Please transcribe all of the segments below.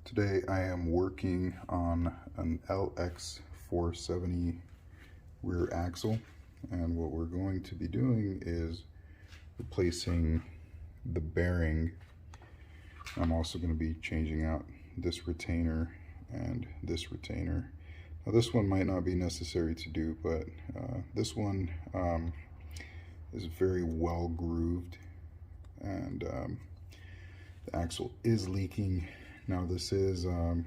Today I am working on an LX470 rear axle, and what we're going to be doing is replacing the bearing. I'm also going to be changing out this retainer and this retainer. Now this one might not be necessary to do, but this one is very well grooved, and the axle is leaking. Now this is a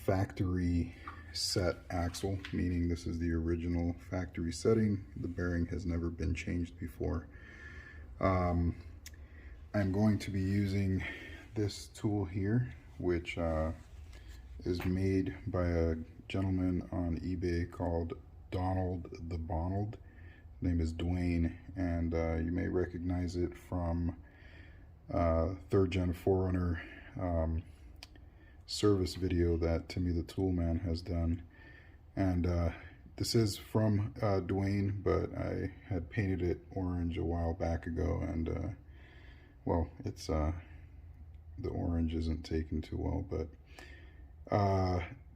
factory set axle, meaning this is the original factory setting. The bearing has never been changed before. I'm going to be using this tool here, which is made by a gentleman on eBay called Donald the Bonald. His name is Dwayne, and you may recognize it from third gen 4Runner service video that Timmy the Toolman has done. And this is from Dwayne, but I had painted it orange a while back ago, and well, it's the orange isn't taken too well, but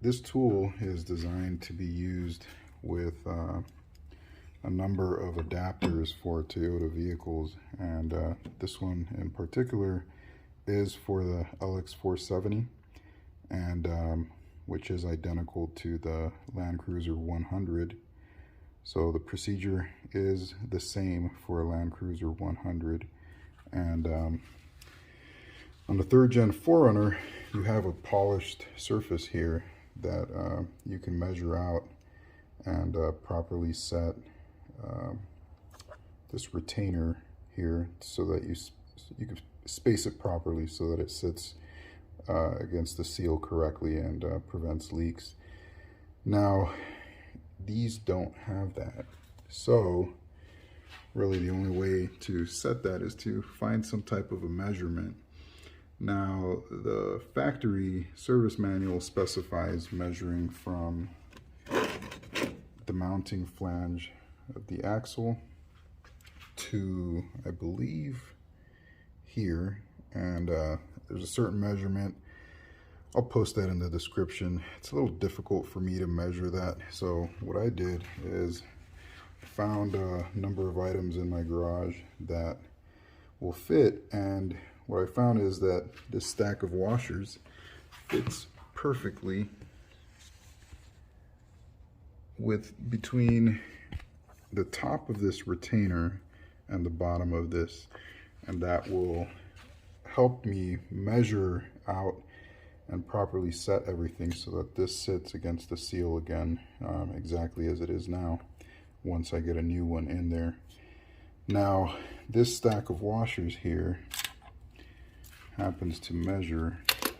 this tool is designed to be used with a number of adapters for Toyota vehicles, and this one in particular is for the LX470, and which is identical to the Land Cruiser 100. So the procedure is the same for a Land Cruiser 100, and on the third gen 4Runner you have a polished surface here that you can measure out and properly set this retainer here so that you can space it properly so that it sits against the seal correctly and prevents leaks. Now these don't have that, so really the only way to set that is to find some type of a measurement. Now the factory service manual specifies measuring from the mounting flange of the axle to, I believe, here, and there's a certain measurement. I'll post that in the description. It's a little difficult for me to measure that, so what I did is found a number of items in my garage that will fit, and what I found is that this stack of washers fits perfectly with between the top of this retainer and the bottom of this, and that will help me measure out and properly set everything so that this sits against the seal again, exactly as it is now, once I get a new one in there. Now this stack of washers here happens to measure, I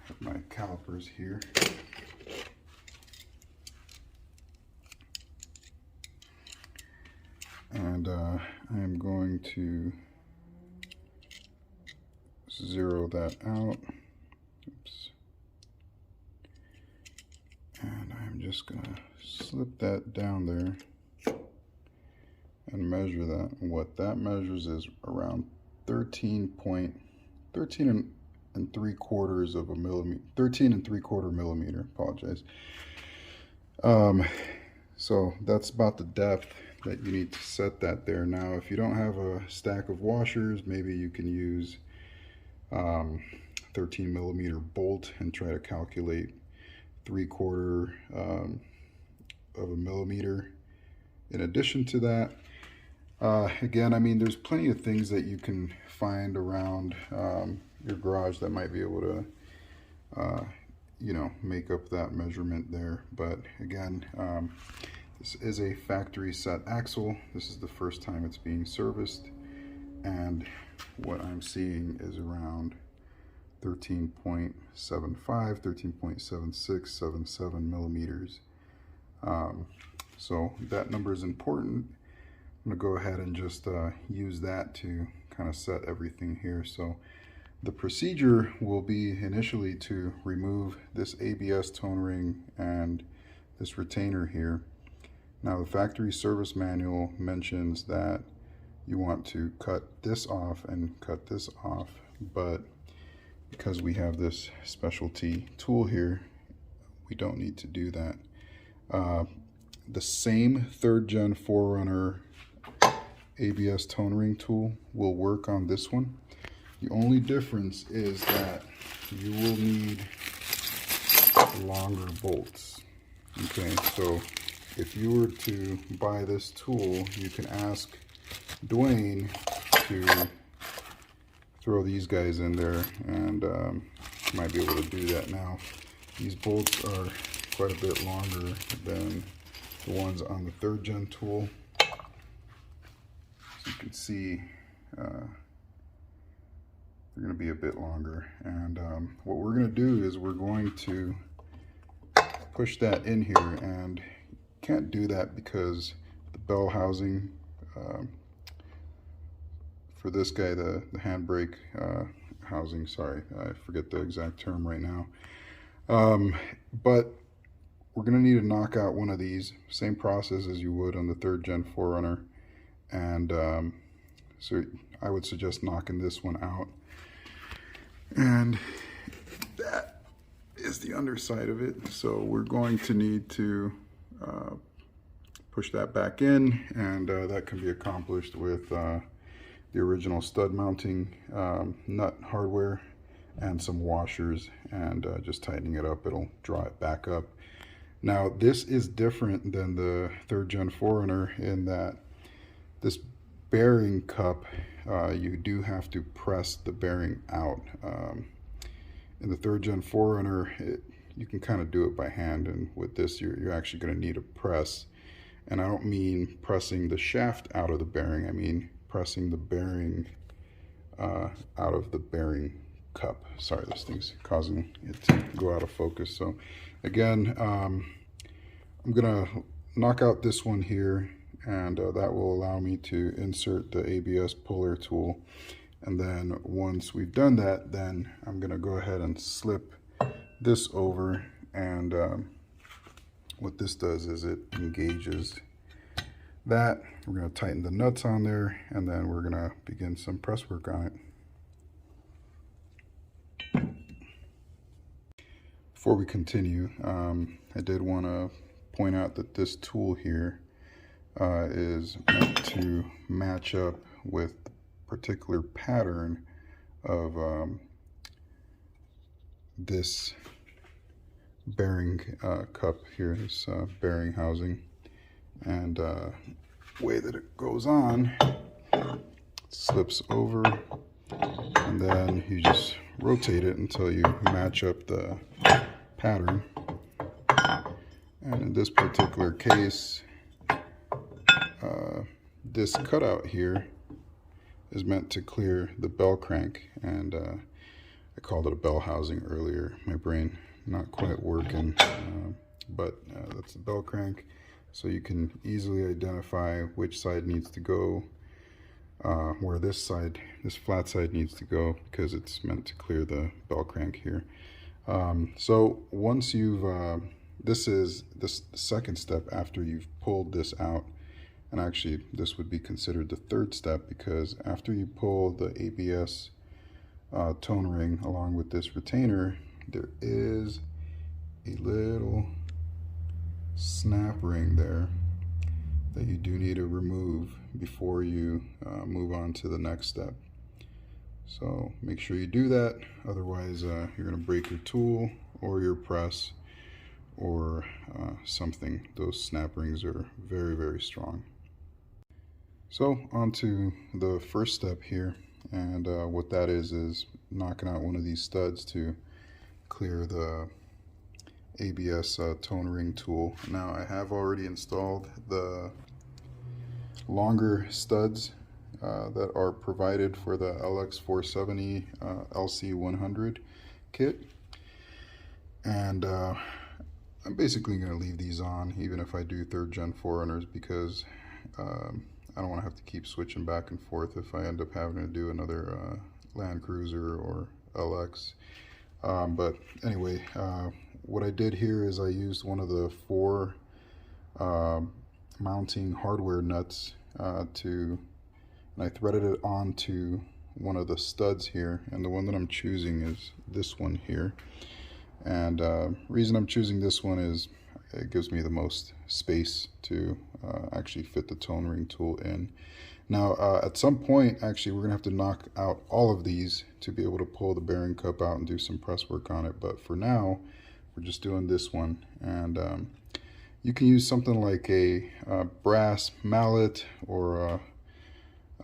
have my calipers here, and I am going to zero that out. Oops. And I'm just gonna slip that down there and measure that. And what that measures is around 13 and 3/4 millimeter, 13 and 3/4 millimeter, apologize. So that's about the depth that you need to set that there. Now if you don't have a stack of washers, maybe you can use 13 millimeter bolt and try to calculate 3/4 of a millimeter in addition to that. Again, I mean, there's plenty of things that you can find around your garage that might be able to you know, make up that measurement there, but again, this is a factory set axle. This is the first time it's being serviced, and what I'm seeing is around 13.75, 13.76, 77 millimeters. So that number is important. I'm gonna go ahead and just use that to kind of set everything here. So the procedure will be initially to remove this ABS tone ring and this retainer here. Now the factory service manual mentions that you want to cut this off and cut this off, but because we have this specialty tool here, we don't need to do that. The same 3rd Gen 4Runner ABS tone ring tool will work on this one. The only difference is that you will need longer bolts. Okay, so if you were to buy this tool, you can ask Dwayne to throw these guys in there, and you might be able to do that now. These bolts are quite a bit longer than the ones on the 3rd Gen tool. So you can see they're going to be a bit longer, and what we're going to do is we're going to push that in here, and can't do that because the bell housing for this guy, the handbrake housing, sorry, I forget the exact term right now, but we're going to need to knock out one of these, same process as you would on the 3rd Gen 4Runner, and so I would suggest knocking this one out. And that is the underside of it, so we're going to need to push that back in, and that can be accomplished with the original stud mounting nut hardware and some washers, and just tightening it up, it'll draw it back up. Now this is different than the 3rd Gen 4Runner in that this bearing cup, you do have to press the bearing out. In the 3rd Gen 4Runner, you can kind of do it by hand, and with this you're actually going to need a press. And I don't mean pressing the shaft out of the bearing, I mean pressing the bearing out of the bearing cup. Sorry, this thing's causing it to go out of focus. So again, I'm going to knock out this one here, and that will allow me to insert the ABS puller tool. And then once we've done that, then I'm going to go ahead and slip this over, and what this does is it engages that. We're going to tighten the nuts on there, and then we're going to begin some press work on it. Before we continue, I did want to point out that this tool here is meant to match up with the particular pattern of this bearing cup here, this bearing housing, and way that it goes on, it slips over, and then you just rotate it until you match up the pattern. And in this particular case, this cutout here is meant to clear the bell crank, and I called it a bell housing earlier. My brain not quite working, but that's the bell crank, so you can easily identify which side needs to go, where this flat side needs to go, because it's meant to clear the bell crank here. So once you've this is the second step after you've pulled this out, and actually this would be considered the 3rd step, because after you pull the ABS tone ring along with this retainer, there is a little snap ring there that you do need to remove before you move on to the next step. So make sure you do that, otherwise you're going to break your tool or your press or something. Those snap rings are very, very strong. So on to the first step here, and what that is knocking out one of these studs to clear the ABS tone ring tool. Now I have already installed the longer studs that are provided for the LX470 LC100 kit, and I'm basically going to leave these on even if I do 3rd Gen 4Runners, because I don't want to have to keep switching back and forth if I end up having to do another Land Cruiser or LX. But anyway, what I did here is I used one of the 4 mounting hardware nuts to and I threaded it onto one of the studs here, and the one that I'm choosing is this one here. And reason I'm choosing this one is it gives me the most space to actually fit the tone ring tool in. Now at some point, actually, we're gonna have to knock out all of these to be able to pull the bearing cup out and do some press work on it. But for now, we're just doing this one. And you can use something like a brass mallet, or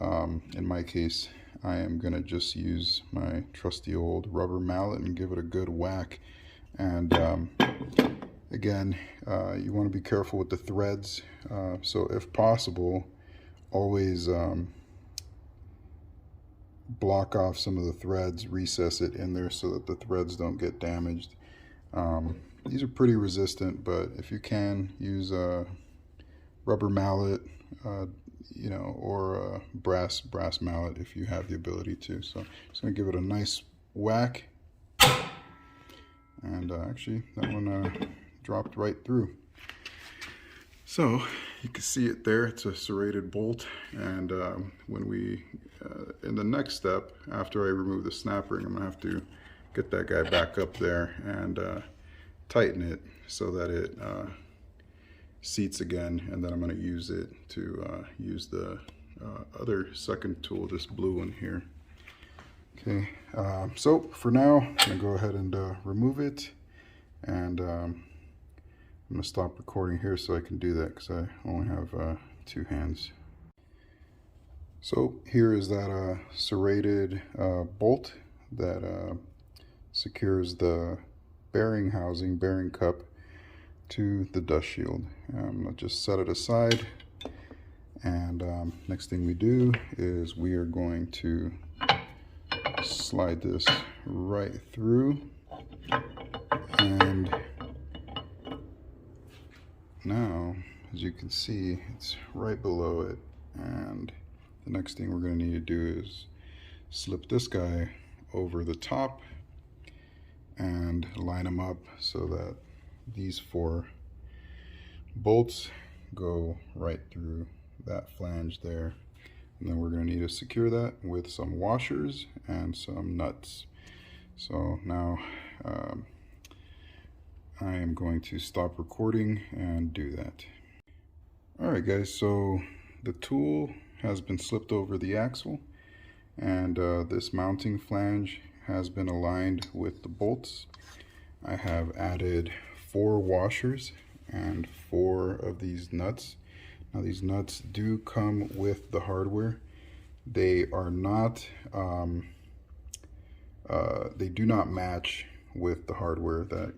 in my case, I am gonna just use my trusty old rubber mallet and give it a good whack. And again, you want to be careful with the threads. So if possible, always block off some of the threads, recess it in there so that the threads don't get damaged. These are pretty resistant, but if you can, use a rubber mallet, you know, or a brass mallet if you have the ability to. So I'm just going to give it a nice whack. And actually, that one dropped right through. So you can see it there. It's a serrated bolt. And when we, in the next step, after I remove the snap ring, I'm gonna have to get that guy back up there and tighten it so that it seats again. And then I'm gonna use it to use the other second tool, this blue one here. Okay, so for now, I'm gonna go ahead and remove it, and I'm gonna stop recording here so I can do that because I only have 2 hands. So here is that serrated bolt that secures the bearing housing, bearing cup to the dust shield. I'm gonna just set it aside, and next thing we do is we are going to slide this right through, and now, as you can see, it's right below it. And the next thing we're going to need to do is slip this guy over the top and line them up so that these 4 bolts go right through that flange there. And then we're going to need to secure that with some washers and some nuts. So now I am going to stop recording and do that. Alright guys, so the tool has been slipped over the axle, and this mounting flange has been aligned with the bolts. I have added 4 washers and 4 of these nuts. Now these nuts do come with the hardware. They are not, they do not match with the hardware that,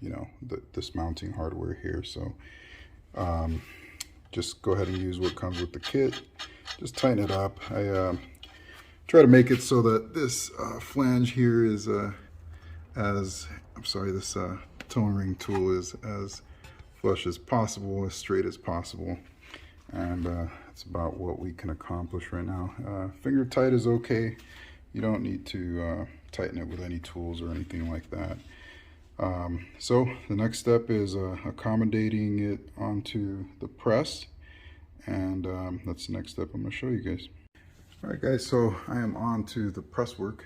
you know, this mounting hardware here. So just go ahead and use what comes with the kit. Just tighten it up. I try to make it so that this flange here is this tone ring tool is as flush as possible, as straight as possible, and it's about what we can accomplish right now. Finger tight is okay. You don't need to tighten it with any tools or anything like that. So the next step is accommodating it onto the press, and that's the next step I'm going to show you guys. Alright guys, so I am on to the press work.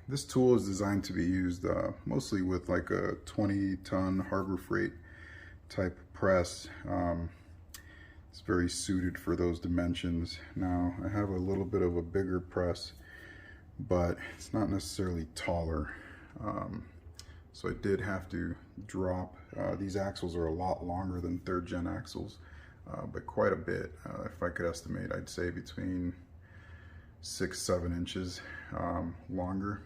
This tool is designed to be used mostly with like a 20-ton Harbor Freight type press. It's very suited for those dimensions. Now I have a little bit of a bigger press, but it's not necessarily taller. So I did have to drop, these axles are a lot longer than 3rd gen axles, but quite a bit. If I could estimate, I'd say between 6-7 inches longer.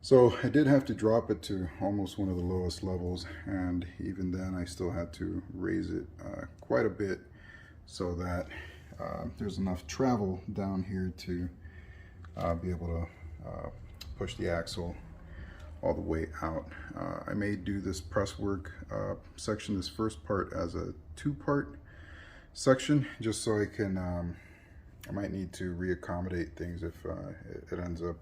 So I did have to drop it to almost one of the lowest levels, and even then I still had to raise it quite a bit so that there's enough travel down here to be able to push the axle all the way out. I may do this press work section, this first part, as a 2-part section, just so I can, I might need to reaccommodate things if it ends up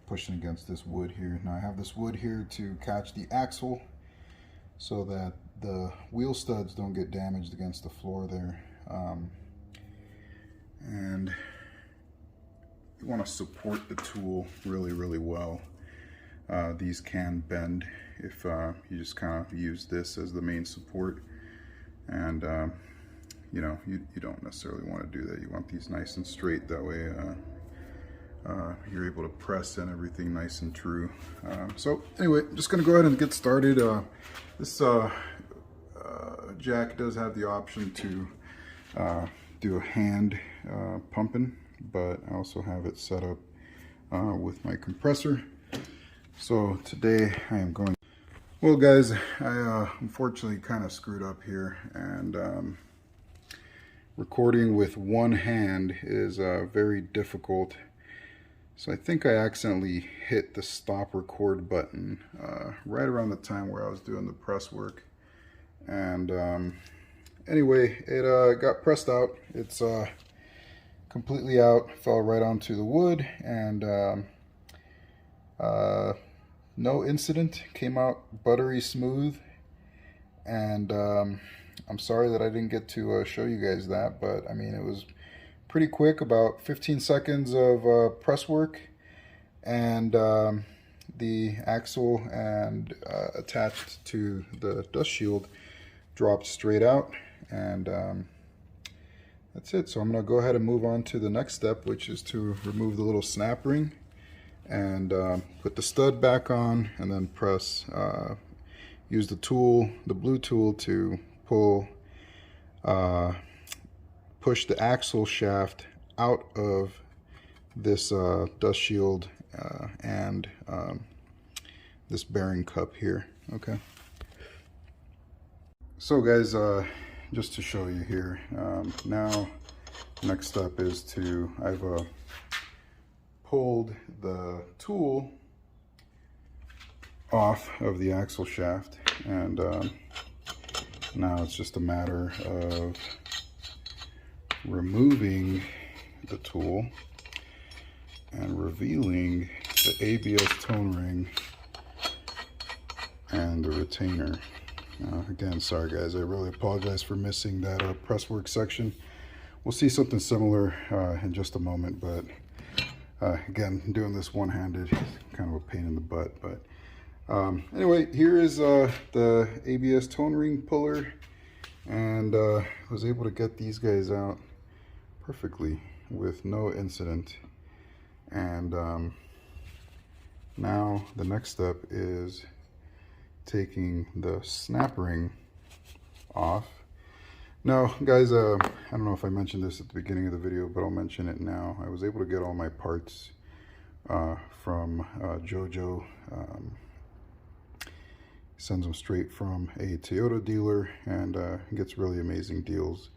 pushing against this wood here. Now I have this wood here to catch the axle so that the wheel studs don't get damaged against the floor there. And you want to support the tool really well. These can bend if you just kind of use this as the main support, and you know, you don't necessarily want to do that. You want these nice and straight, that way you're able to press in everything nice and true. So anyway, I'm just going to go ahead and get started. This jack does have the option to do a hand pumping, but I also have it set up with my compressor. So today I am going, well guys, I unfortunately kind of screwed up here, and recording with one hand is very difficult. So I think I accidentally hit the stop record button right around the time where I was doing the press work. And anyway, it got pressed out. It's completely out, fell right onto the wood, and no incident, came out buttery smooth. And I'm sorry that I didn't get to show you guys that, but I mean, it was pretty quick, about 15 seconds of press work, and the axle and attached to the dust shield dropped straight out, and that's it. So I'm going to go ahead and move on to the next step, which is to remove the little snap ring and put the stud back on, and then press, use the tool, the blue tool, to pull, push the axle shaft out of this dust shield and this bearing cup here. Okay. So guys, just to show you here, now next step is to, I've pulled the tool off of the axle shaft, and now it's just a matter of removing the tool and revealing the ABS tone ring and the retainer. Again, sorry guys, I really apologize for missing that press work section. We'll see something similar in just a moment, but again, doing this one-handed is kind of a pain in the butt. But anyway, here is the ABS tone ring puller, and was able to get these guys out perfectly with no incident. And now the next step is taking the snap ring off. Now guys, I don't know if I mentioned this at the beginning of the video, but I'll mention it now. I was able to get all my parts from Jojo. Sends them straight from a Toyota dealer, and gets really amazing deals.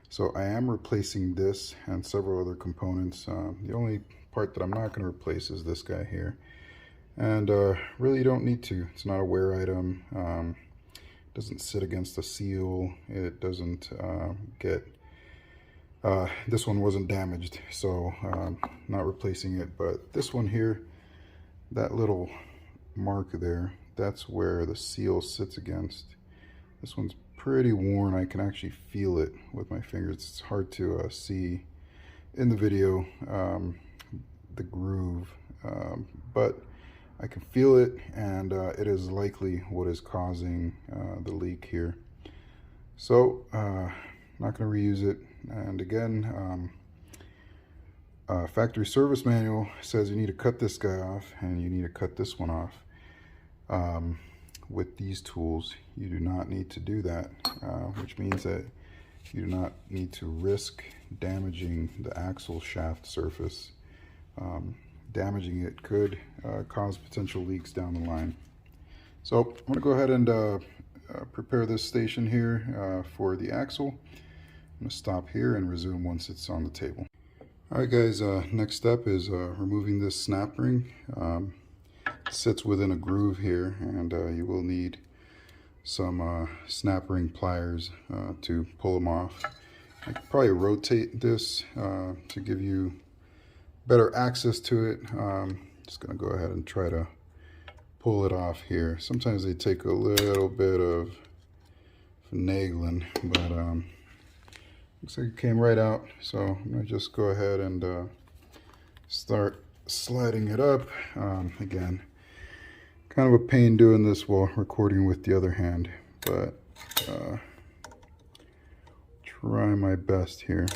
So I am replacing this and several other components. The only part that I'm not going to replace is this guy here, and really you don't need to. It's not a wear item. Doesn't sit against the seal. It doesn't get, this one wasn't damaged, so not replacing it. But this one here, that little mark there, that's where the seal sits against. This one's pretty worn. I can actually feel it with my fingers. It's hard to see in the video, the groove, but I can feel it, and it is likely what is causing the leak here. So not going to reuse it. And again, factory service manual says you need to cut this guy off, and you need to cut this one off. With these tools, you do not need to do that, which means that you do not need to risk damaging the axle shaft surface. Damaging it could cause potential leaks down the line. So I'm going to go ahead and prepare this station here for the axle. I'm going to stop here and resume once it's on the table. Alright guys, next step is removing this snap ring. Sits within a groove here, and you will need some snap ring pliers to pull them off. I could probably rotate this to give you better access to it. Just gonna go ahead and try to pull it off here. Sometimes they take a little bit of finagling, but Looks like it came right out, so I'm gonna just go ahead and start sliding it up. Again, kind of a pain doing this while recording with the other hand, but try my best here.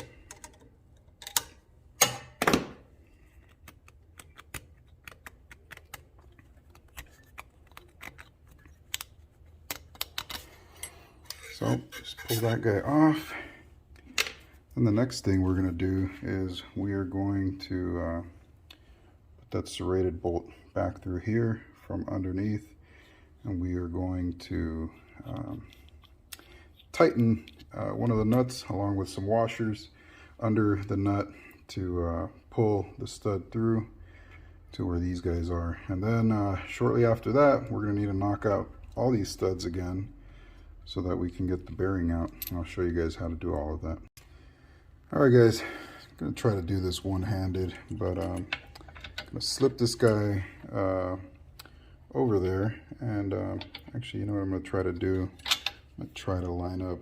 So just pull that guy off. And the next thing we're going to do is we are going to put that serrated bolt back through here from underneath, and we are going to tighten one of the nuts along with some washers under the nut to pull the stud through to where these guys are. And then shortly after that, we're going to need to knock out all these studs again so that we can get the bearing out. I'll show you guys how to do all of that. All right, guys, I'm gonna try to do this one-handed, but I'm gonna slip this guy over there, and actually, you know what I'm gonna try to do? I'm gonna try to line up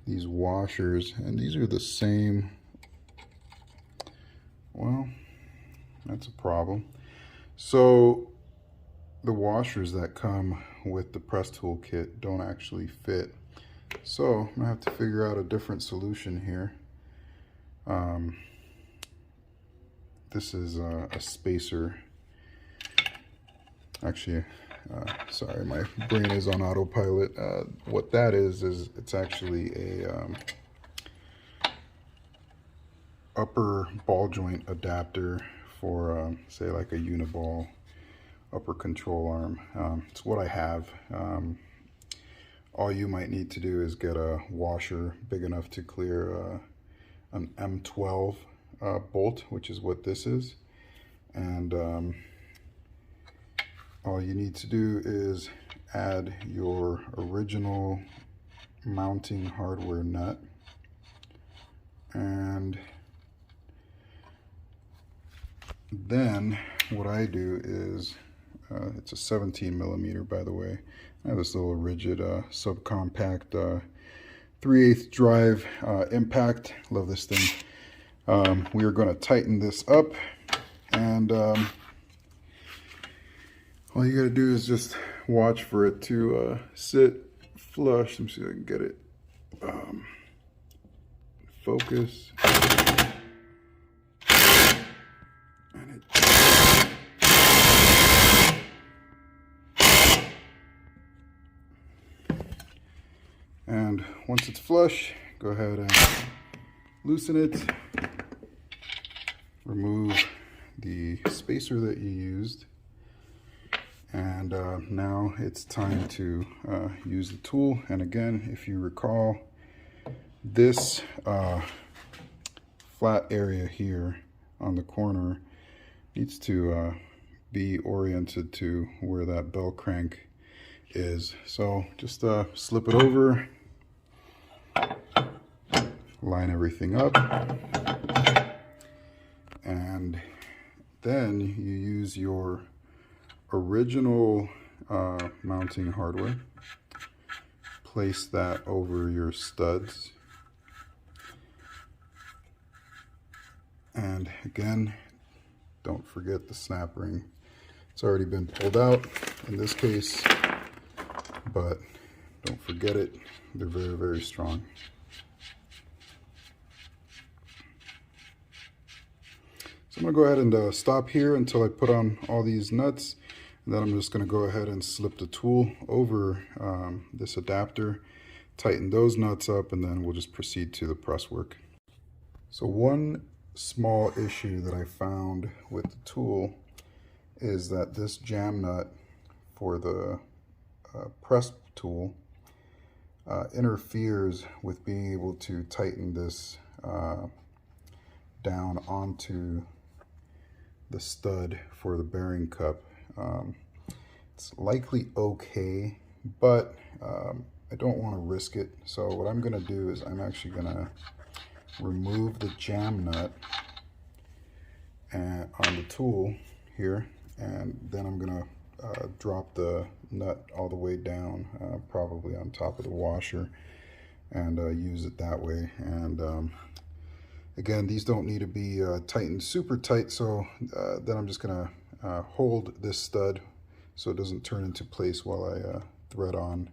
these washers, and these are the same. Well, that's a problem. So the washers that come with the press tool kit don't actually fit. So I'm gonna have to figure out a different solution here. This is a spacer. Actually, sorry, my brain is on autopilot. What that is it's actually a upper ball joint adapter for say like a uniball upper control arm. It's what I have. All you might need to do is get a washer big enough to clear an M12 bolt, which is what this is. And all you need to do is add your original mounting hardware nut. And then what I do is, it's a 17 millimeter, by the way. I have this little rigid subcompact 3/8 drive impact. Love this thing. We are going to tighten this up, and all you got to do is just watch for it to sit flush. Let me see if I can get it focus. And once it's flush, go ahead and loosen it. Remove the spacer that you used. And now it's time to use the tool. And again, if you recall, this flat area here on the corner needs to be oriented to where that bell crank is. So just slip it over, line everything up, and then you use your original mounting hardware, place that over your studs, and again, don't forget the snap ring. It's already been pulled out in this case, but don't forget it. They're very, very strong. So I'm going to go ahead and stop here until I put on all these nuts. And then I'm just going to go ahead and slip the tool over this adapter, tighten those nuts up, and then we'll just proceed to the press work. So one small issue that I found with the tool is that this jam nut for the press tool interferes with being able to tighten this down onto the stud for the bearing cup. It's likely okay, but I don't want to risk it. So what I'm going to do is I'm actually going to remove the jam nut on the tool here, and then I'm going to drop the nut all the way down, probably on top of the washer, and use it that way. And again, these don't need to be tightened super tight, so then I'm just gonna hold this stud so it doesn't turn into place while I thread on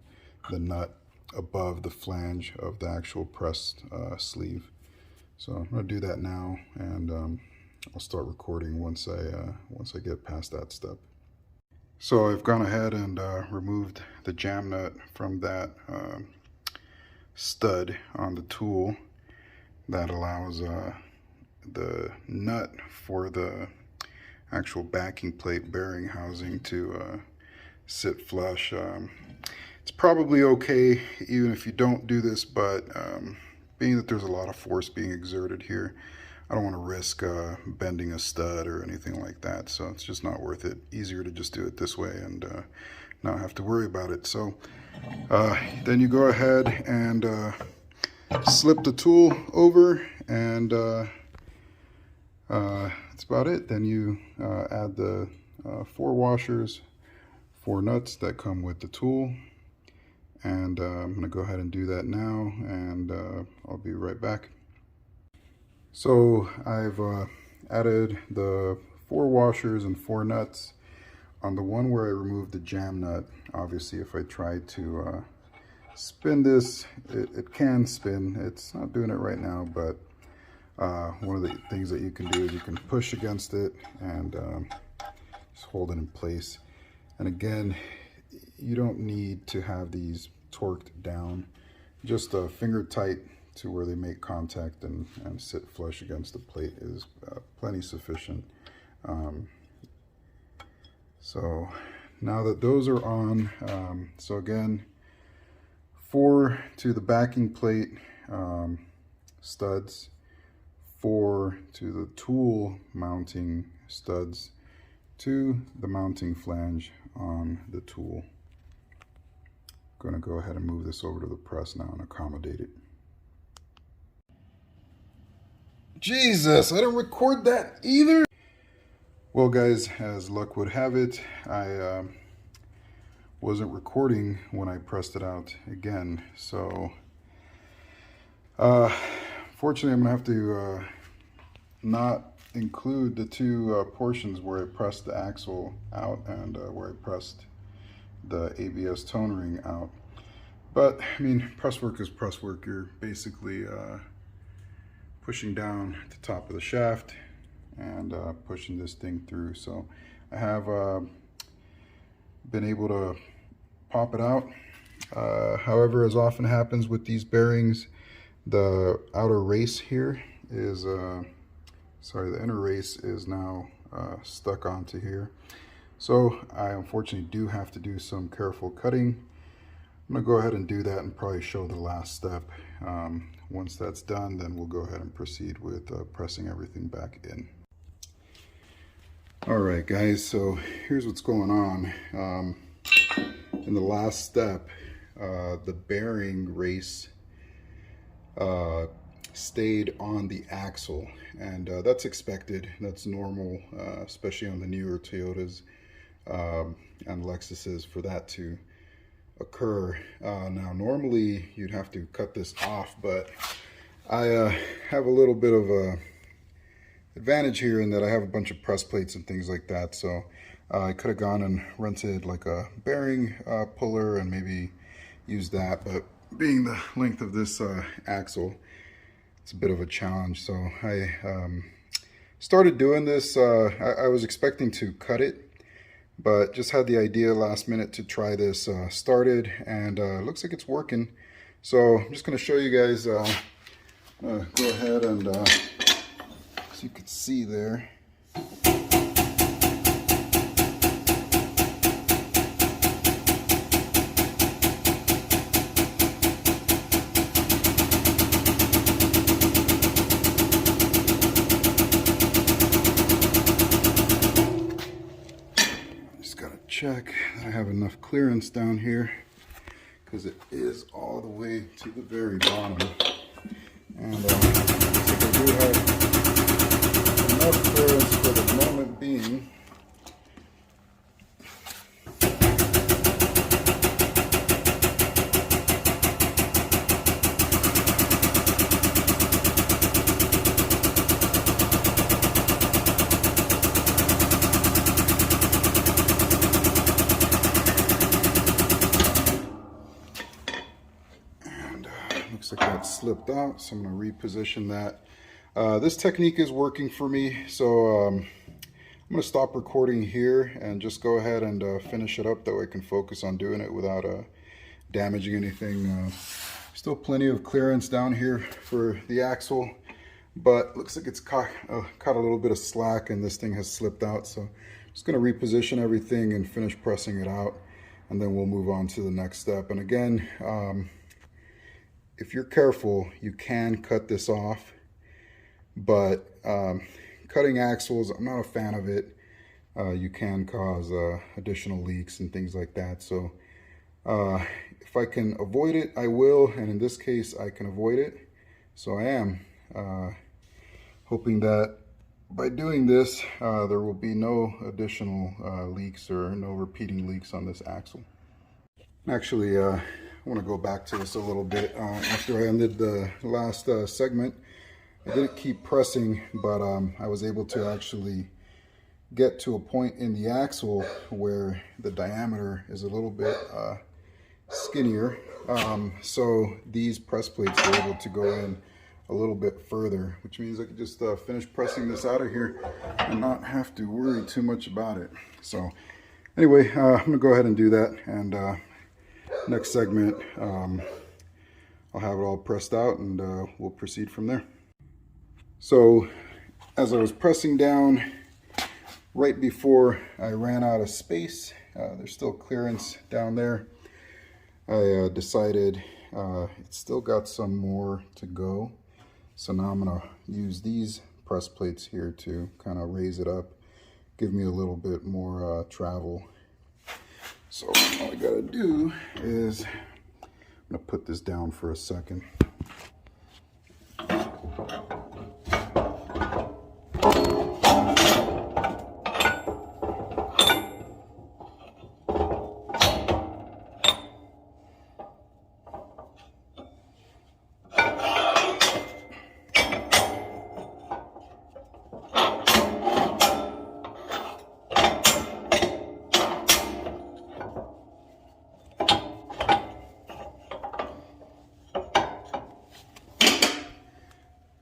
the nut above the flange of the actual pressed sleeve. So I'm gonna do that now, and I'll start recording once I get past that step. So I've gone ahead and removed the jam nut from that stud on the tool. That allows the nut for the actual backing plate bearing housing to sit flush. It's probably okay even if you don't do this, but being that there's a lot of force being exerted here, I don't want to risk bending a stud or anything like that, so it's just not worth it. Easier to just do it this way and not have to worry about it. So then you go ahead and slip the tool over, and that's about it. Then you add the 4 washers, 4 nuts that come with the tool, and I'm going to go ahead and do that now, and I'll be right back. So I've added the 4 washers and 4 nuts on the one where I removed the jam nut. Obviously, if I try to spin this, it can spin. It's not doing it right now, but one of the things that you can do is you can push against it and just hold it in place. And again, you don't need to have these torqued down. Just finger tight to where they make contact and sit flush against the plate is plenty sufficient. So now that those are on, so again, 4 to the backing plate studs, 4 to the tool mounting studs, to the mounting flange on the tool. I'm going to go ahead and move this over to the press now and accommodate it. Jesus, I didn't record that either. Well guys, as luck would have it, I wasn't recording when I pressed it out again. So fortunately, I'm gonna have to not include the 2 portions where I pressed the axle out and where I pressed the ABS tone ring out. But I mean, press work is press work. You're basically pushing down at the top of the shaft and pushing this thing through. So I have been able to pop it out. However, as often happens with these bearings, the outer race here is, the inner race is now stuck onto here. So I unfortunately do have to do some careful cutting. I'm gonna go ahead and do that and probably show the last step. Once that's done, then we'll go ahead and proceed with pressing everything back in. All right, guys, so here's what's going on. In the last step, the bearing race stayed on the axle, and that's expected. That's normal, especially on the newer Toyotas and Lexuses, for that to occur. Now normally you'd have to cut this off, but I have a little bit of a advantage here in that I have a bunch of press plates and things like that, so I could have gone and rented like a bearing puller and maybe used that, but being the length of this axle, it's a bit of a challenge. So I started doing this. I was expecting to cut it, but just had the idea last minute to try this. Started, and looks like it's working. So I'm just going to show you guys. Go ahead and so you can see there. Check that I have enough clearance down here, because it is all the way to the very bottom, and I do have enough clearance for the moment being. slipped out, so I'm going to reposition that. This technique is working for me, so I'm going to stop recording here and just go ahead and finish it up. That way I can focus on doing it without damaging anything. Still plenty of clearance down here for the axle, but looks like it's caught a little bit of slack and this thing has slipped out. So I'm just going to reposition everything and finish pressing it out, and then we'll move on to the next step. And again, if you're careful, you can cut this off, but cutting axles, I'm not a fan of it. You can cause additional leaks and things like that. So if I can avoid it, I will. And in this case, I can avoid it. So I am hoping that by doing this, there will be no additional leaks or no repeating leaks on this axle. Actually, I want to go back to this a little bit. After I ended the last segment, I didn't keep pressing, but I was able to actually get to a point in the axle where the diameter is a little bit skinnier. So these press plates were able to go in a little bit further, which means I could just finish pressing this out of here and not have to worry too much about it. So anyway, I'm gonna go ahead and do that, and next segment I'll have it all pressed out and we'll proceed from there. So as I was pressing down right before I ran out of space, there's still clearance down there. I decided it's still got some more to go. So now I'm gonna use these press plates here to kind of raise it up, give me a little bit more travel. So all I gotta do is, I'm gonna put this down for a second.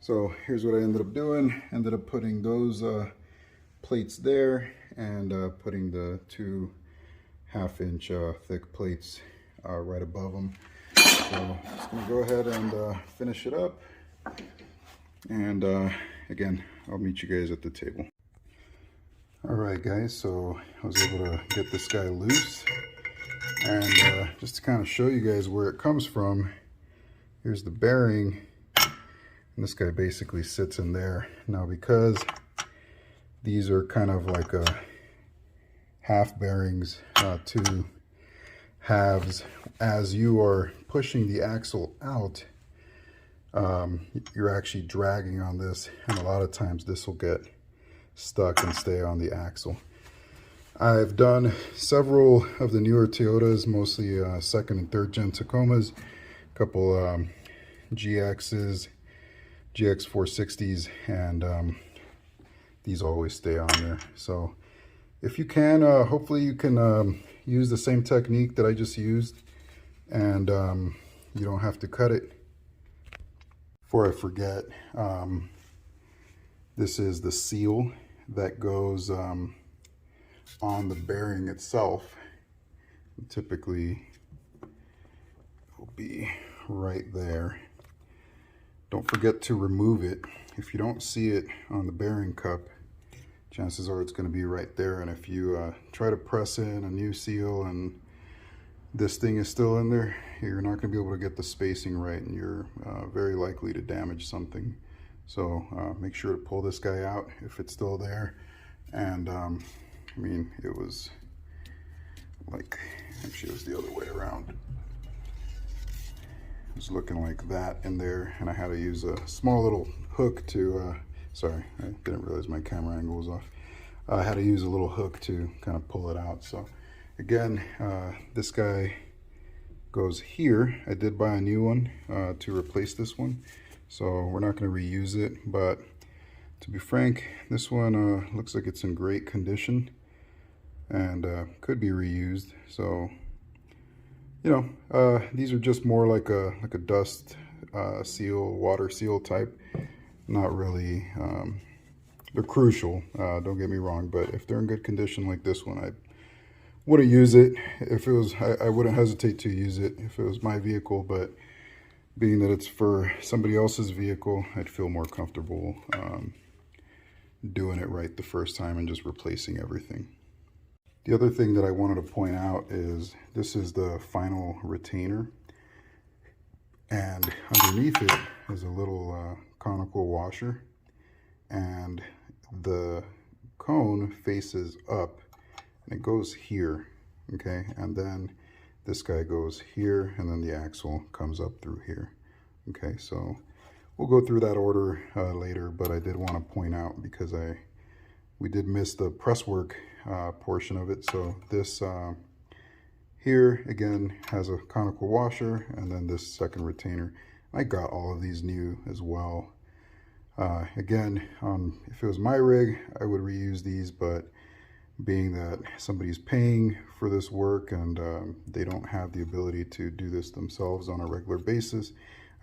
So here's what I ended up doing. Ended up putting those plates there and putting the 2 1/2-inch thick plates right above them. So I'm just gonna go ahead and finish it up. And again, I'll meet you guys at the table. All right, guys, so I was able to get this guy loose. And just to kind of show you guys where it comes from, here's the bearing. And this guy basically sits in there. Now, because these are kind of like half bearings, 2 halves, as you are pushing the axle out, you're actually dragging on this, and a lot of times this will get stuck and stay on the axle. I've done several of the newer Toyotas, mostly 2nd and 3rd gen Tacomas, a couple GXs, GX460s, and these always stay on there. So if you can, hopefully you can use the same technique that I just used, and you don't have to cut it. Before I forget, this is the seal that goes on the bearing itself. Typically will be right there. Don't forget to remove it. If you don't see it on the bearing cup, chances are it's going to be right there. And if you try to press in a new seal and this thing is still in there, you're not going to be able to get the spacing right, and you're very likely to damage something. So make sure to pull this guy out if it's still there. And I mean, it was like, actually it was the other way around. Was looking like that in there, and I had to use a small little hook to sorry, I didn't realize my camera angle was off. I had to use a little hook to kind of pull it out. So again, this guy goes here. I did buy a new one to replace this one, so we're not going to reuse it, but to be frank, this one looks like it's in great condition and could be reused. So you know, these are just more like a dust seal, water seal type, not really, they're crucial, don't get me wrong, but if they're in good condition like this one, I wouldn't use it. If it was, I wouldn't hesitate to use it if it was my vehicle, but being that it's for somebody else's vehicle, I'd feel more comfortable doing it right the first time and just replacing everything. The other thing that I wanted to point out is this is the final retainer, and underneath it is a little conical washer, and the cone faces up and it goes here, okay, and then this guy goes here, and then the axle comes up through here. Okay, so we'll go through that order later, but I did want to point out because we did miss the press work portion of it. So this here again has a conical washer, and then this second retainer. I got all of these new as well. Again, if it was my rig, I would reuse these, but being that somebody's paying for this work and they don't have the ability to do this themselves on a regular basis,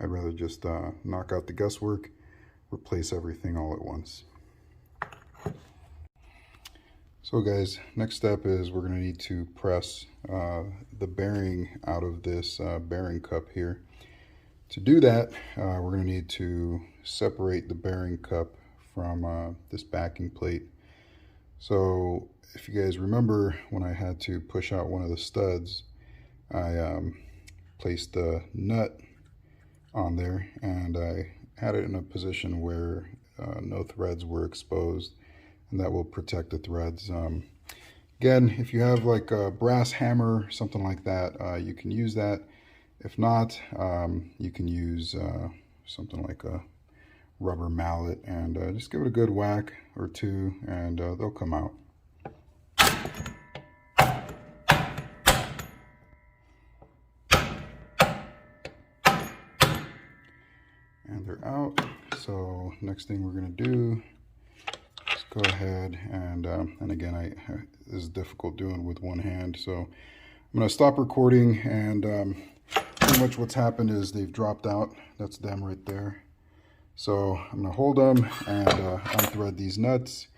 I'd rather just knock out the guesswork, replace everything all at once. So guys, next step is we're going to need to press the bearing out of this bearing cup here. To do that, we're going to need to separate the bearing cup from this backing plate. So if you guys remember, when I had to push out one of the studs, I placed the nut on there, and I had it in a position where no threads were exposed, and that will protect the threads. Again, if you have like a brass hammer, something like that, you can use that. If not, you can use something like a rubber mallet, and just give it a good whack or two, and they'll come out. And they're out. So next thing we're going to do is go ahead and again, this is difficult doing with one hand, so I'm going to stop recording, and pretty much what's happened is they've dropped out. That's them right there. So I'm going to hold them and unthread these nuts.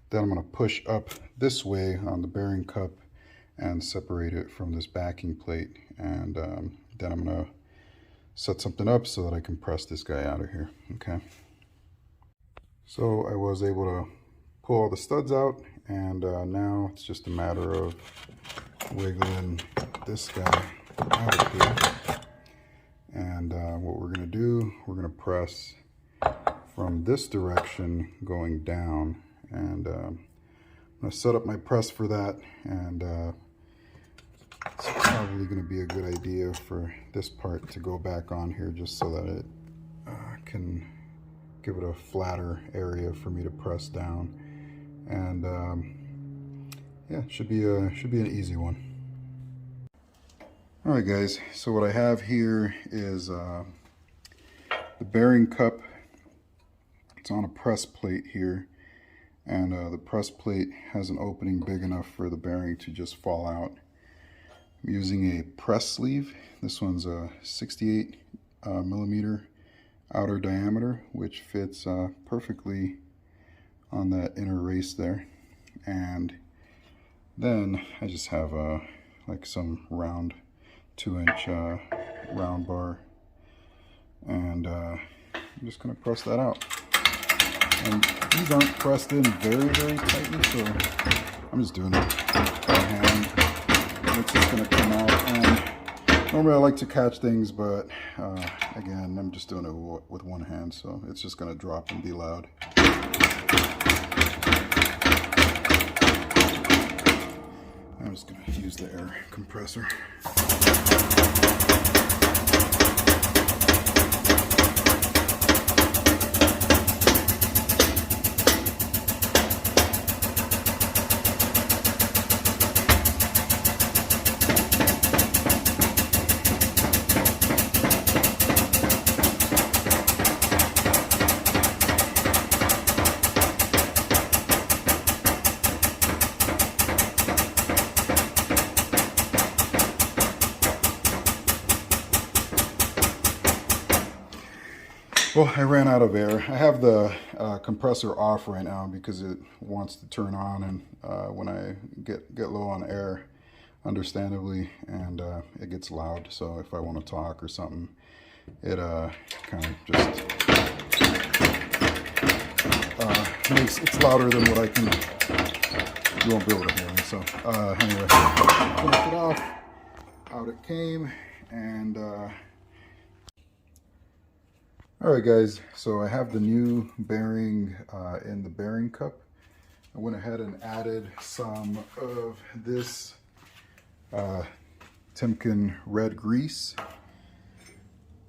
Then I'm going to push up this way on the bearing cup and separate it from this backing plate. And then I'm going to set something up so that I can press this guy out of here. Okay. So I was able to pull all the studs out, and now it's just a matter of wiggling this guy out of here. And what we're going to do, we're going to press from this direction going down, and I'm going to set up my press for that, and it's probably going to be a good idea for this part to go back on here just so that it can give it a flatter area for me to press down, and yeah, should be an easy one. Alright guys, so what I have here is the bearing cup. It's on a press plate here, and the press plate has an opening big enough for the bearing to just fall out. I'm using a press sleeve. This one's a 68 millimeter outer diameter, which fits perfectly on that inner race there. And then I just have like some round 2-inch round bar, and I'm just going to press that out. And these aren't pressed in very tightly, so I'm just doing it by hand. And it's just going to come out. And normally I like to catch things, but again, I'm just doing it with one hand, so it's just going to drop and be loud. I'm just going to use the air compressor. Well, I ran out of air. I have the compressor off right now because it wants to turn on, and when I get low on air, understandably, and it gets loud. So if I want to talk or something, it kind of just it's louder than what I can. You won't be able to hear me. So anyway, finished it off. Out it came, and all right, guys. So I have the new bearing in the bearing cup. I went ahead and added some of this Timken red grease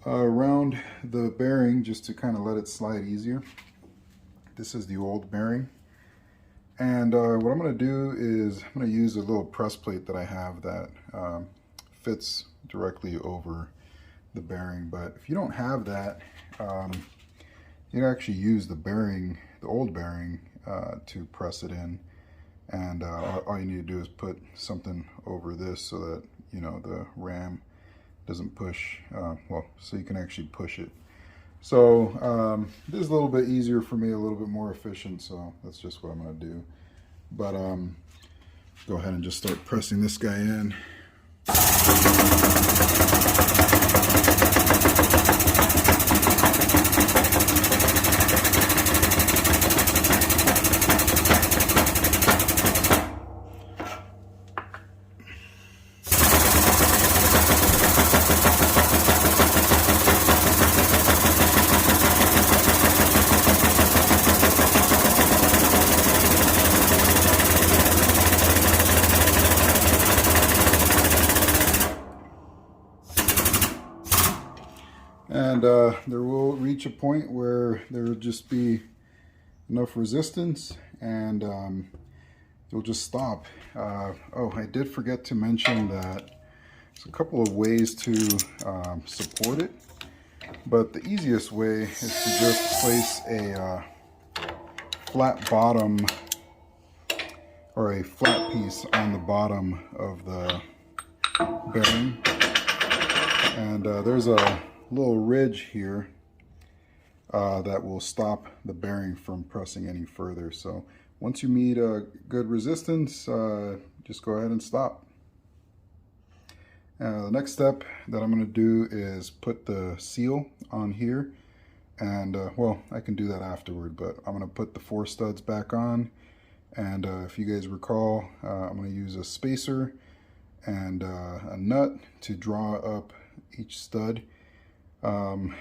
around the bearing just to kind of let it slide easier. This is the old bearing. And what I'm going to do is I'm going to use a little press plate that I have that fits directly over the bearing. But if you don't have that, you can actually use the bearing, the old bearing, to press it in. And all you need to do is put something over this so that, you know, the ram doesn't push, well, so you can actually push it. So this is a little bit easier for me, a little bit more efficient, so that's just what I'm going to do. But go ahead and just start pressing this guy in. And there will reach a point where there will just be enough resistance, and you'll just stop. Oh, I did forget to mention that there's a couple of ways to support it, but the easiest way is to just place a flat bottom or a flat piece on the bottom of the bearing. And there's a little ridge here that will stop the bearing from pressing any further. So once you meet a good resistance, just go ahead and stop. The next step that I'm going to do is put the seal on here, and well, I can do that afterward, but I'm going to put the 4 studs back on. And if you guys recall, I'm going to use a spacer and a nut to draw up each stud.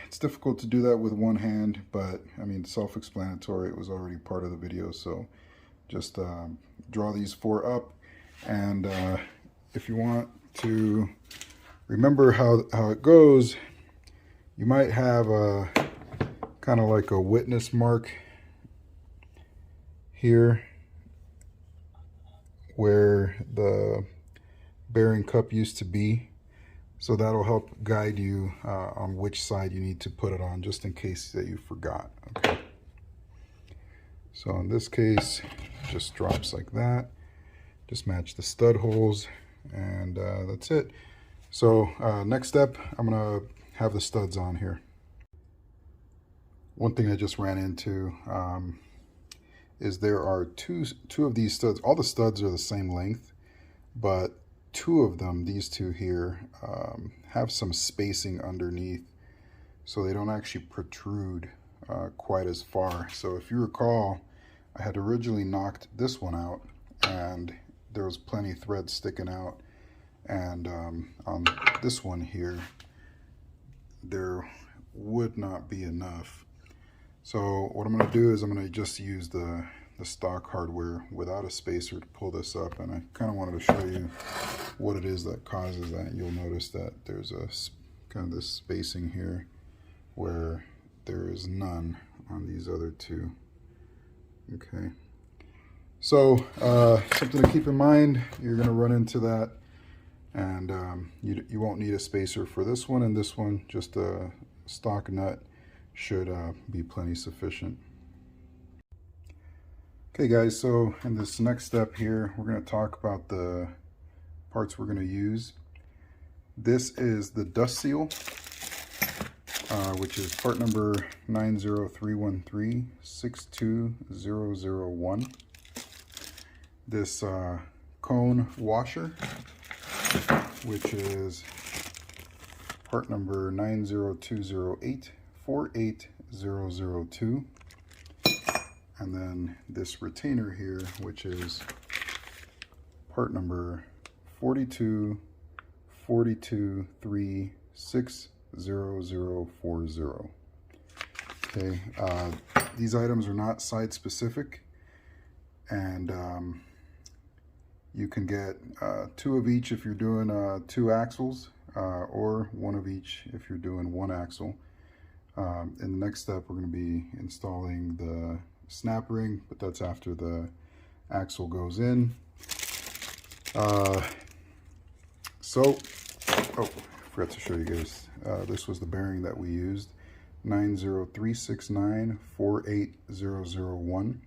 It's difficult to do that with one hand, but I mean, self-explanatory. It was already part of the video, so just draw these 4 up. And if you want to remember how it goes, you might have a kind of like a witness mark here where the bearing cup used to be. So that'll help guide you on which side you need to put it on, just in case that you forgot. Okay. So in this case, it just drops like that. Just match the stud holes, and that's it. So next step, I'm gonna have the studs on here. One thing I just ran into is there are two of these studs. All the studs are the same length, but 2 of them, these 2 here, have some spacing underneath, so they don't actually protrude quite as far. So if you recall, I had originally knocked this one out, and there was plenty of thread sticking out, and on this one here, there would not be enough. So what I'm going to do is I'm going to just use the stock hardware without a spacer to pull this up, and I kind of wanted to show you what it is that causes that. You'll notice that there's a kind of this spacing here where there is none on these other 2. Okay, so something to keep in mind, you're going to run into that, and you won't need a spacer for this one and this one. Just a stock nut should be plenty sufficient. Okay guys, so in this next step here, we're going to talk about the parts we're going to use. This is the dust seal. which is part number 90313-62001. This cone washer, which is part number 90208-48002. And then this retainer here, which is part number 424236040. Okay, these items are not side specific, and you can get 2 of each if you're doing 2 axles, or 1 of each if you're doing 1 axle. In the next step, we're going to be installing the snap ring, but that's after the axle goes in. Oh, I forgot to show you guys. This was the bearing that we used, 90369-48001,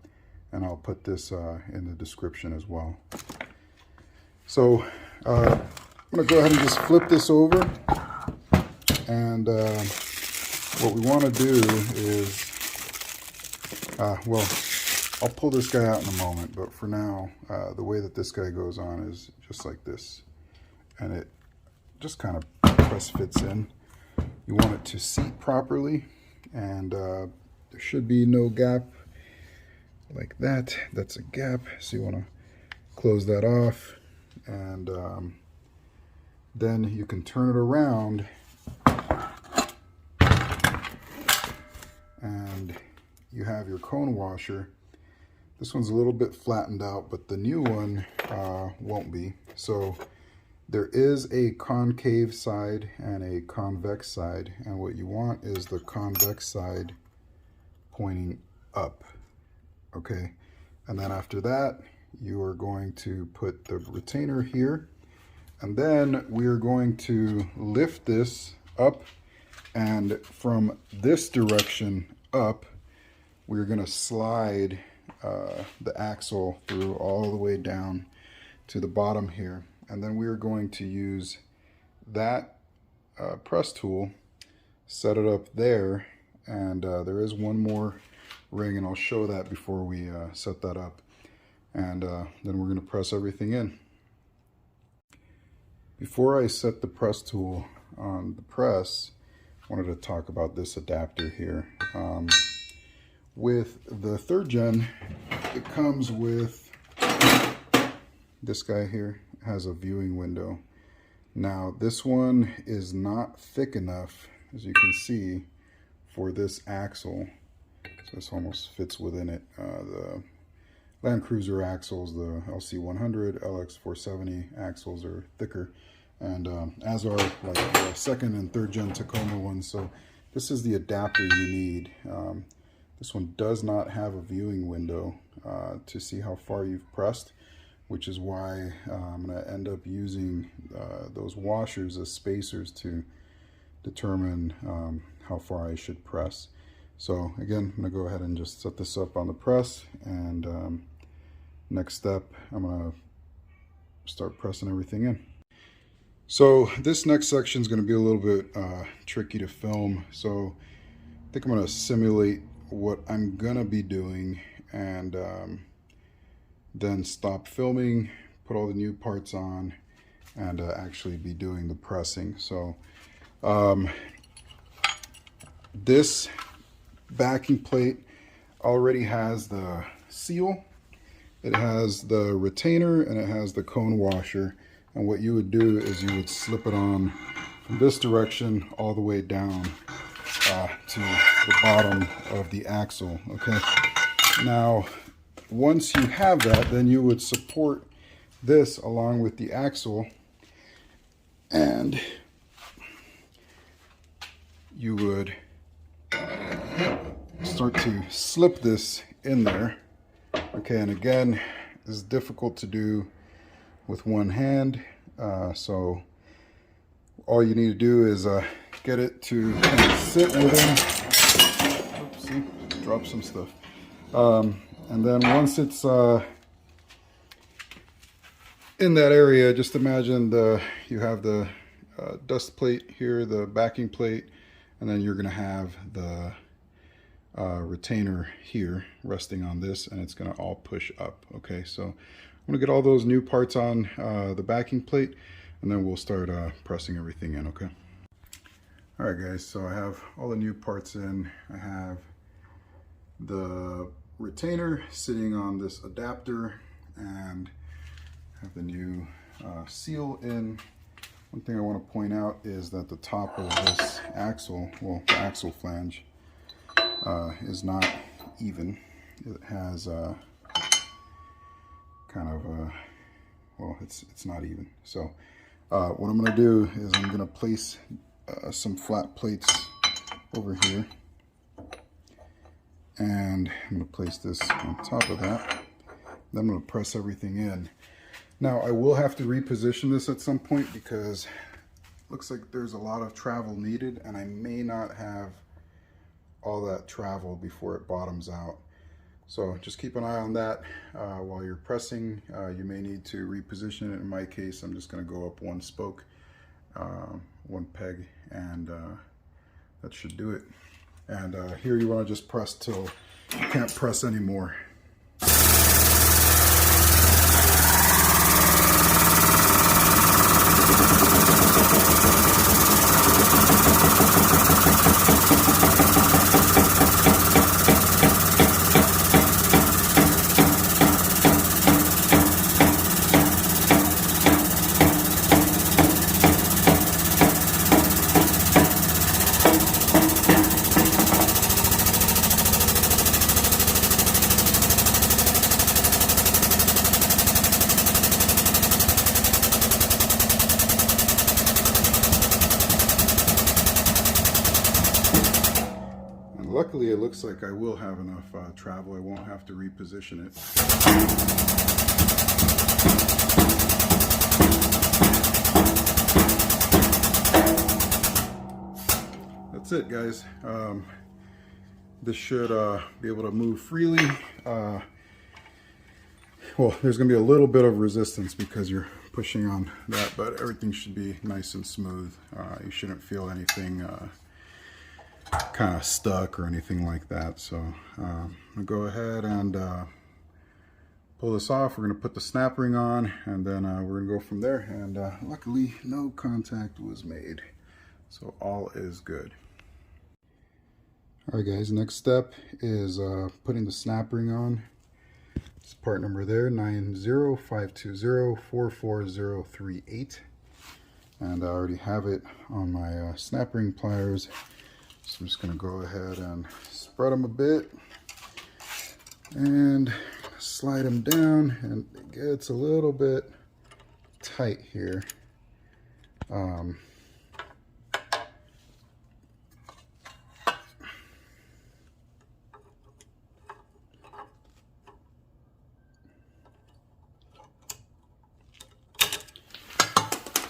and I'll put this in the description as well. So I'm going to go ahead and just flip this over, and what we want to do is, well, I'll pull this guy out in a moment, but for now, the way that this guy goes on is just like this, and it just kind of press fits in. You want it to seat properly, and there should be no gap like that. That's a gap, so you want to close that off, and then you can turn it around, and you have your cone washer. This one's a little bit flattened out, but the new one won't be. So there is a concave side and a convex side, and what you want is the convex side pointing up, okay? And then after that, you are going to put the retainer here, and then we are going to lift this up, and from this direction up, we're going to slide the axle through all the way down to the bottom here, and then we are going to use that press tool, set it up there, and there is one more ring, and I'll show that before we set that up, and then we're going to press everything in. Before I set the press tool on the press, I wanted to talk about this adapter here. With the 3rd gen, it comes with this guy here. It has a viewing window. Now this one is not thick enough, as you can see, for this axle. So this almost fits within it. The Land Cruiser axles, the LC100, LX470 axles are thicker, and as are like the 2nd and 3rd gen Tacoma ones. So this is the adapter you need. This one does not have a viewing window to see how far you've pressed, which is why I'm going to end up using those washers as spacers to determine how far I should press. So again, I'm going to go ahead and just set this up on the press, and next step, I'm going to start pressing everything in. So this next section is going to be a little bit tricky to film, so I think I'm going to simulate what I'm gonna be doing, and then stop filming, put all the new parts on, and actually be doing the pressing. So this backing plate already has the seal, it has the retainer, and it has the cone washer. And what you would do is you would slip it on from this direction all the way down to the bottom of the axle. Okay, now once you have that, then you would support this along with the axle, and you would start to slip this in there. Okay, and again, this is difficult to do with one hand, so all you need to do is get it to kind of sit within. Oopsie, drop some stuff. And then once it's in that area, just imagine you have the dust plate here, the backing plate, and then you're going to have the retainer here resting on this, and it's going to all push up. Okay, so I'm going to get all those new parts on the backing plate, and then we'll start pressing everything in. Okay. All right, guys, so I have all the new parts in. I have the retainer sitting on this adapter, and have the new seal in. One thing I want to point out is that the top of this axle, well, the axle flange, is not even. It has kind of a, well, it's not even. So what I'm going to do is I'm going to place some flat plates over here, and I'm going to place this on top of that. Then I'm going to press everything in. Now I will have to reposition this at some point because it looks like there's a lot of travel needed, and I may not have all that travel before it bottoms out. So just keep an eye on that while you're pressing. You may need to reposition it. In my case, I'm just going to go up one spoke, one peg, and that should do it. And here you want to just press till you can't press anymore. Luckily, it looks like I will have enough travel. I won't have to reposition it. That's it, guys. This should be able to move freely. Well, there's going to be a little bit of resistance because you're pushing on that, but everything should be nice and smooth. You shouldn't feel anything kind of stuck or anything like that. So I'm gonna go ahead and pull this off. We're gonna put the snap ring on, and then we're gonna go from there. And luckily no contact was made, so all is good. All right, guys, next step is putting the snap ring on. It's part number there, 90520444038, and I already have it on my snap ring pliers. So I'm just going to go ahead and spread them a bit and slide them down, and it gets a little bit tight here.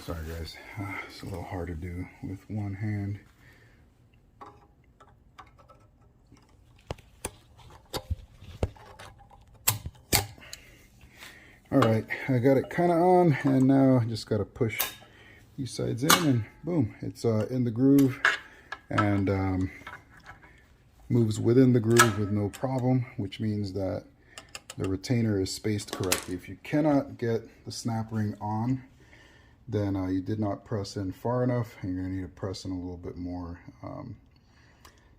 Sorry guys, it's a little hard to do with one hand. All right, I got it kind of on, and now I just got to push these sides in, and boom, it's in the groove, and moves within the groove with no problem, which means that the retainer is spaced correctly. If you cannot get the snap ring on, then you did not press in far enough, and you're going to need to press in a little bit more.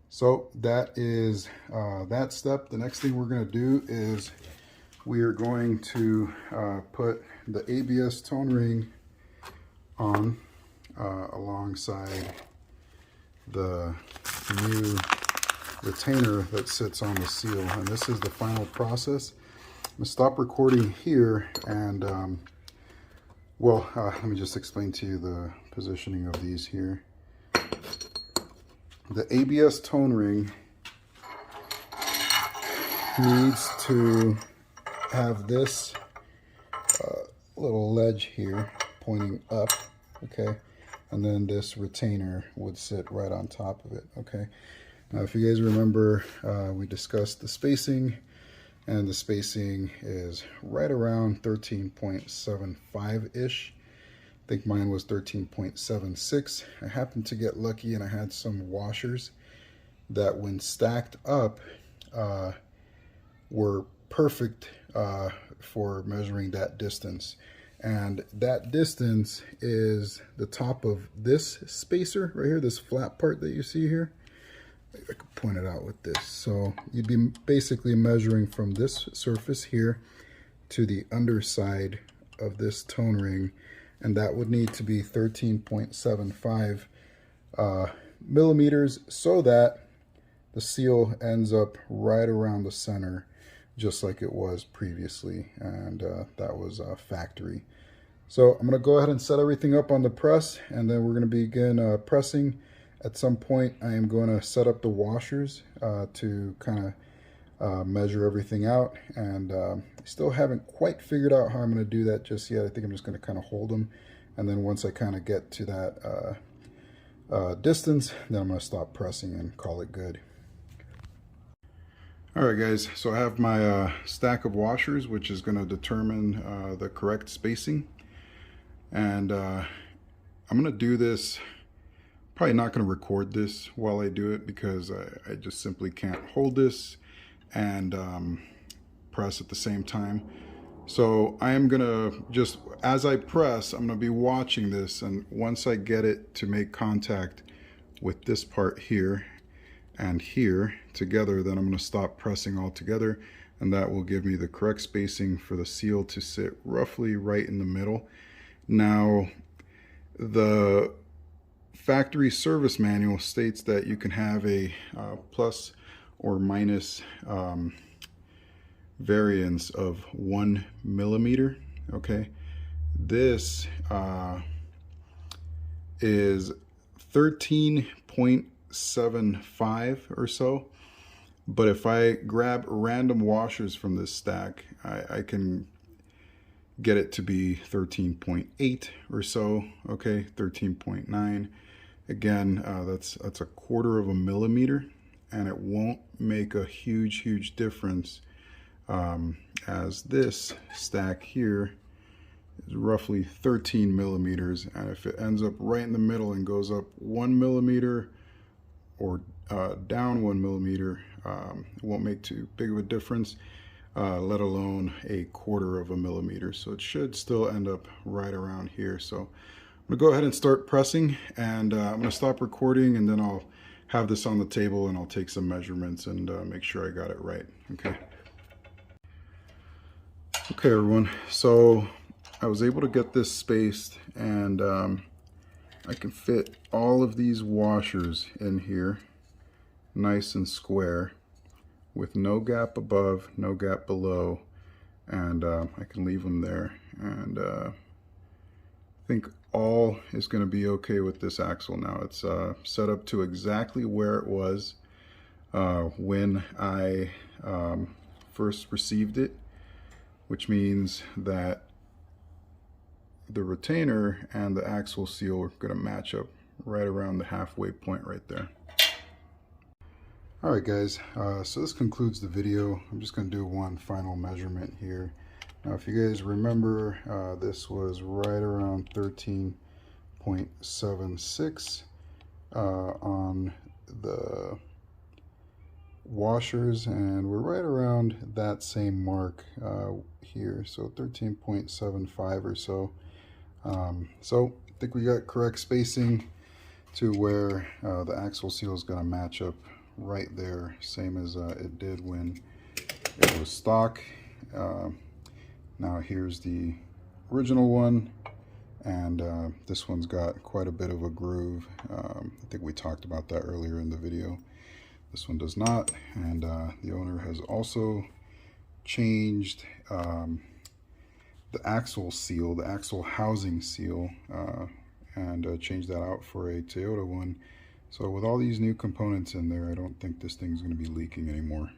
So that is that step. The next thing we're going to do is we are going to put the ABS tone ring on alongside the new retainer that sits on the seal, and this is the final process. I'm going to stop recording here, and well, let me just explain to you the positioning of these here. The ABS tone ring needs to have this little ledge here pointing up, okay, and then this retainer would sit right on top of it, okay. Now if you guys remember, we discussed the spacing, and the spacing is right around 13.75 ish. think mine was 13.76. I happened to get lucky and I had some washers that when stacked up were perfect for measuring that distance. And that distance is the top of this spacer right here, this flat part that you see here. I could point it out with this. So you'd be basically measuring from this surface here to the underside of this tone ring, and that would need to be 13.75 millimeters, so that the seal ends up right around the center, just like it was previously, and that was factory. So I'm going to go ahead and set everything up on the press, and then we're going to begin pressing. At some point I am going to set up the washers to kind of measure everything out, and still haven't quite figured out how I'm going to do that just yet. I think I'm just going to kind of hold them, and then once I kind of get to that distance, then I'm going to stop pressing and call it good. Alright guys, so I have my stack of washers, which is going to determine the correct spacing, and I'm going to do this. Probably not going to record this while I do it, because I just simply can't hold this and press at the same time. So I am going to just, as I press, I'm going to be watching this, and once I get it to make contact with this part here and here together, then I'm going to stop pressing altogether, and that will give me the correct spacing for the seal to sit roughly right in the middle. Now, the factory service manual states that you can have a plus or minus variance of 1 millimeter. Okay, this is 13.75 or so, but if I grab random washers from this stack, I can get it to be 13.8 or so. Okay, 13.9. Again, that's a 1/4 of a millimeter, and it won't make a huge difference, as this stack here is roughly 13 millimeters, and if it ends up right in the middle and goes up 1 millimeter or down 1 millimeter, it won't make too big of a difference, let alone a 1/4 of a millimeter. So it should still end up right around here. So I'm going to go ahead and start pressing, and I'm going to stop recording, and then I'll have this on the table and I'll take some measurements and make sure I got it right. Okay. Okay everyone, so I was able to get this spaced, and I can fit all of these washers in here nice and square with no gap above, no gap below, and I can leave them there, and I think all is going to be okay with this axle now. It's set up to exactly where it was when I first received it, which means that the retainer and the axle seal are going to match up right around the halfway point right there. Alright guys, so this concludes the video. I'm just going to do one final measurement here. Now if you guys remember, this was right around 13.76 on the washers, and we're right around that same mark here, so 13.75 or so. So I think we got correct spacing to where the axle seal is going to match up right there, same as it did when it was stock. Now here's the original one, and this one's got quite a bit of a groove. I think we talked about that earlier in the video. This one does not, and the owner has also changed the axle seal, the axle housing seal, and changed that out for a Toyota one. So with all these new components in there, I don't think this thing's going to be leaking anymore.